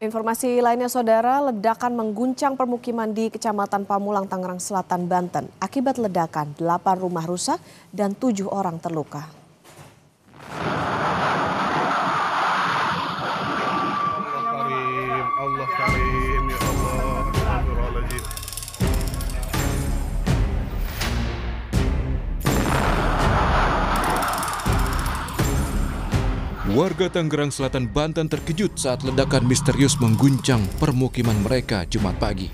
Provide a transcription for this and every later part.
Informasi lainnya, Saudara, ledakan mengguncang permukiman di Kecamatan Pamulang, Tangerang Selatan, Banten. Akibat ledakan, 8 rumah rusak dan 7 orang terluka. Allah Karim, ya Allah, astagfirullahaladzim. Warga Tangerang Selatan, Banten terkejut saat ledakan misterius mengguncang permukiman mereka Jumat pagi.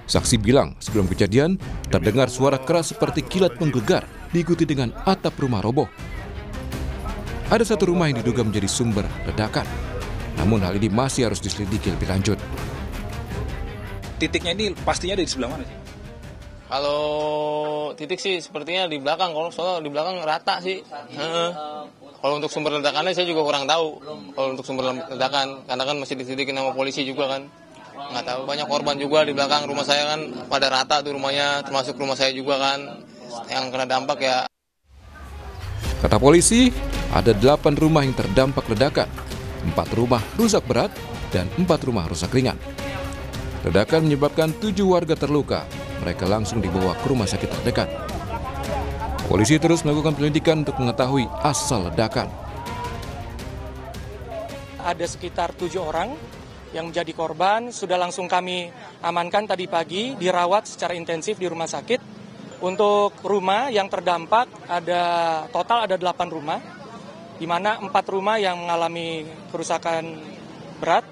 Saksi bilang sebelum kejadian terdengar suara keras seperti kilat menggelegar diikuti dengan atap rumah roboh. Ada satu rumah yang diduga menjadi sumber ledakan. Namun hal ini masih harus diselidiki lebih lanjut. Titiknya ini pastinya di sebelah mana sih? Kalau titik sih sepertinya di belakang, kalau soalnya di belakang rata sih. Kalau untuk sumber ledakannya saya juga kurang tahu. Kalau untuk sumber ledakan, karena kan masih diselidikin sama polisi juga kan. Nggak tahu, banyak korban juga di belakang rumah saya kan, pada rata tuh rumahnya, termasuk rumah saya juga kan, yang kena dampak ya. Kata polisi, ada 8 rumah yang terdampak ledakan, 4 rumah rusak berat, dan 4 rumah rusak ringan. Ledakan menyebabkan 7 warga terluka, mereka langsung dibawa ke rumah sakit terdekat. Polisi terus melakukan penyelidikan untuk mengetahui asal ledakan. Ada sekitar 7 orang yang menjadi korban, sudah langsung kami amankan tadi pagi, dirawat secara intensif di rumah sakit. Untuk rumah yang terdampak total ada 8 rumah, di mana 4 rumah yang mengalami kerusakan berat,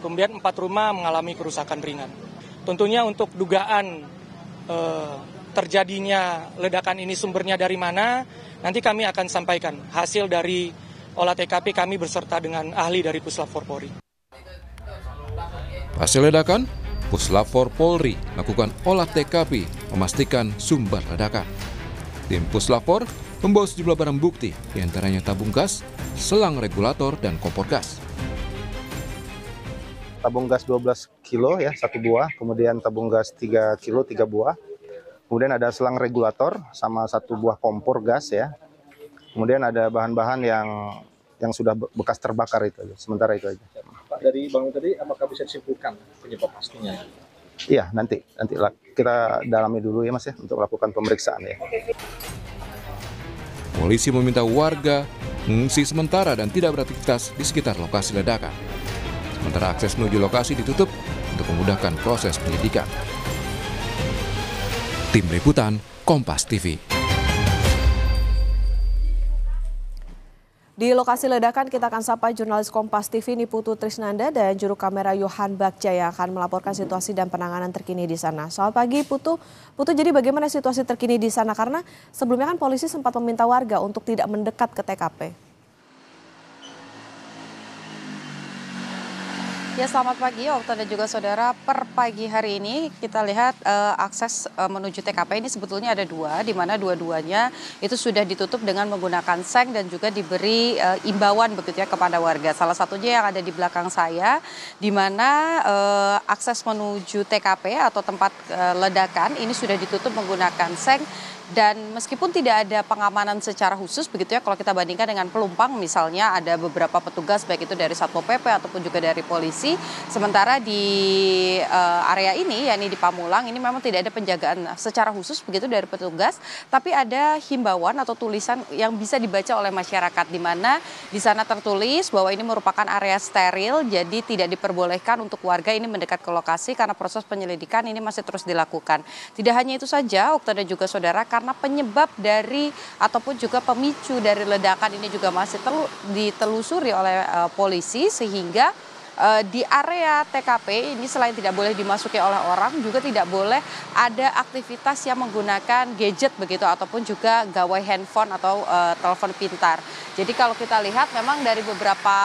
kemudian 4 rumah mengalami kerusakan ringan. Tentunya untuk dugaan terjadinya ledakan ini sumbernya dari mana, nanti kami akan sampaikan hasil dari olah TKP kami beserta dengan ahli dari Puslap 4 Polri. Hasil ledakan, Puslap 4 Polri melakukan olah TKP memastikan sumber ledakan. Tim Puslap 4 membawa sejumlah barang bukti, diantaranya tabung gas, selang regulator, dan kompor gas. Tabung gas 12 kilo ya, 1 buah, kemudian tabung gas 3 kilo, 3 buah. Kemudian ada selang regulator sama 1 buah kompor gas ya. Kemudian ada bahan-bahan yang sudah bekas terbakar itu aja. Sementara itu aja. Pak, dari Bang tadi apakah bisa disimpulkan penyebab pastinya? Iya, nanti kita dalami dulu ya Mas ya untuk melakukan pemeriksaan ya. Polisi meminta warga mengungsi sementara dan tidak beraktivitas di sekitar lokasi ledakan. Sementara akses menuju lokasi ditutup untuk memudahkan proses penyelidikan. Tim Liputan, Kompas TV. Di lokasi ledakan kita akan sapa jurnalis Kompas TV Niputu Trisnanda dan juru kamera Yohan Bagja yang akan melaporkan situasi dan penanganan terkini di sana. Selamat pagi Putu. Putu, jadi bagaimana situasi terkini di sana? Karena sebelumnya kan polisi sempat meminta warga untuk tidak mendekat ke TKP. Ya, selamat pagi Okta dan juga saudara. Per pagi hari ini kita lihat akses menuju TKP ini sebetulnya ada 2, di mana dua-duanya itu sudah ditutup dengan menggunakan seng dan juga diberi imbauan begitu ya kepada warga. Salah satunya yang ada di belakang saya, di mana akses menuju TKP atau tempat ledakan ini sudah ditutup menggunakan seng. Dan meskipun tidak ada pengamanan secara khusus begitu ya, kalau kita bandingkan dengan Pelumpang misalnya ada beberapa petugas baik itu dari Satpol PP ataupun juga dari polisi. Sementara di area ini yakni di Pamulang ini memang tidak ada penjagaan secara khusus begitu dari petugas, tapi ada himbauan atau tulisan yang bisa dibaca oleh masyarakat di mana di sana tertulis bahwa ini merupakan area steril, jadi tidak diperbolehkan untuk warga ini mendekat ke lokasi karena proses penyelidikan ini masih terus dilakukan. Tidak hanya itu saja, Okta dan juga saudara, karena penyebab dari ataupun juga pemicu dari ledakan ini juga masih ditelusuri oleh polisi, sehingga di area TKP ini selain tidak boleh dimasuki oleh orang, juga tidak boleh ada aktivitas yang menggunakan gadget begitu ataupun juga gawai handphone atau telepon pintar. Jadi kalau kita lihat memang dari beberapa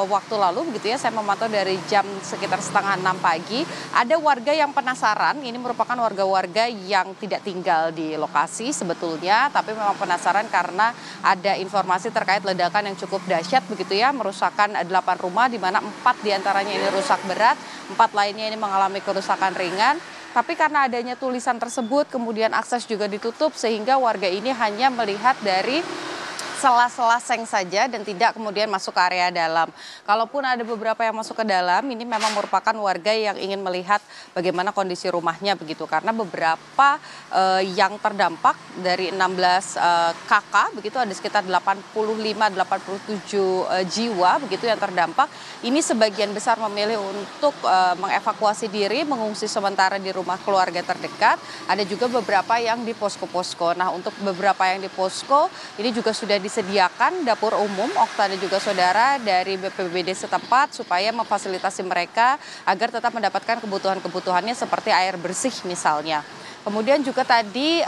waktu lalu begitu ya, saya memantau dari jam sekitar 5:30 pagi, ada warga yang penasaran, ini merupakan warga-warga yang tidak tinggal di lokasi sebetulnya, tapi memang penasaran karena ada informasi terkait ledakan yang cukup dahsyat begitu ya, merusakkan 8 rumah di mana 4 diantaranya ini rusak berat, 4 lainnya ini mengalami kerusakan ringan. Tapi karena adanya tulisan tersebut, kemudian akses juga ditutup sehingga warga ini hanya melihat dari sela-sela seng saja dan tidak kemudian masuk ke area dalam. Kalaupun ada beberapa yang masuk ke dalam, ini memang merupakan warga yang ingin melihat bagaimana kondisi rumahnya begitu. Karena beberapa yang terdampak dari 16 kakak begitu ada sekitar 85-87 jiwa begitu yang terdampak. Ini sebagian besar memilih untuk mengevakuasi diri, mengungsi sementara di rumah keluarga terdekat. Ada juga beberapa yang di posko-posko. Nah, untuk beberapa yang di posko ini juga sudah disediakan dapur umum Okta dan juga saudara dari BPBD setempat supaya memfasilitasi mereka agar tetap mendapatkan kebutuhan-kebutuhannya seperti air bersih misalnya. Kemudian juga tadi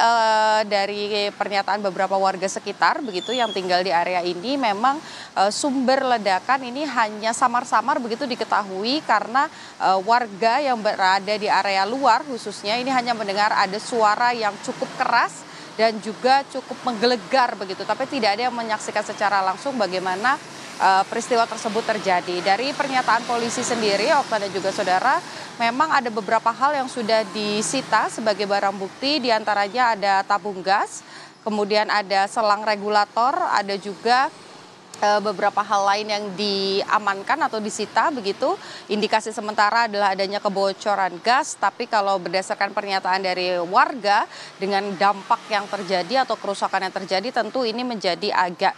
dari pernyataan beberapa warga sekitar begitu yang tinggal di area ini memang sumber ledakan ini hanya samar-samar begitu diketahui karena warga yang berada di area luar khususnya ini hanya mendengar ada suara yang cukup keras dan juga cukup menggelegar begitu, tapi tidak ada yang menyaksikan secara langsung bagaimana peristiwa tersebut terjadi. Dari pernyataan polisi sendiri, Okta dan juga saudara, memang ada beberapa hal yang sudah disita sebagai barang bukti, diantaranya ada tabung gas, kemudian ada selang regulator, ada juga beberapa hal lain yang diamankan atau disita begitu. Indikasi sementara adalah adanya kebocoran gas, tapi kalau berdasarkan pernyataan dari warga dengan dampak yang terjadi atau kerusakan yang terjadi tentu ini menjadi agak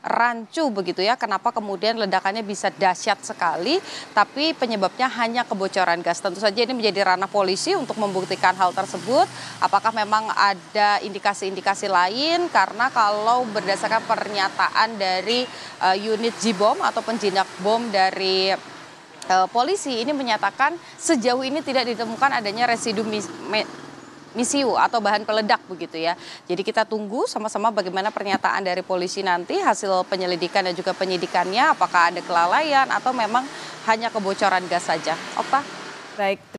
rancu begitu ya. Kenapa kemudian ledakannya bisa dahsyat sekali, tapi penyebabnya hanya kebocoran gas. Tentu saja ini menjadi ranah polisi untuk membuktikan hal tersebut. Apakah memang ada indikasi-indikasi lain? Karena kalau berdasarkan pernyataan dari unit J-Bom atau penjinak bom dari polisi ini menyatakan sejauh ini tidak ditemukan adanya residu misiu atau bahan peledak begitu ya. Jadi kita tunggu sama-sama bagaimana pernyataan dari polisi nanti, hasil penyelidikan dan juga penyidikannya, apakah ada kelalaian atau memang hanya kebocoran gas saja. Okta? Baik.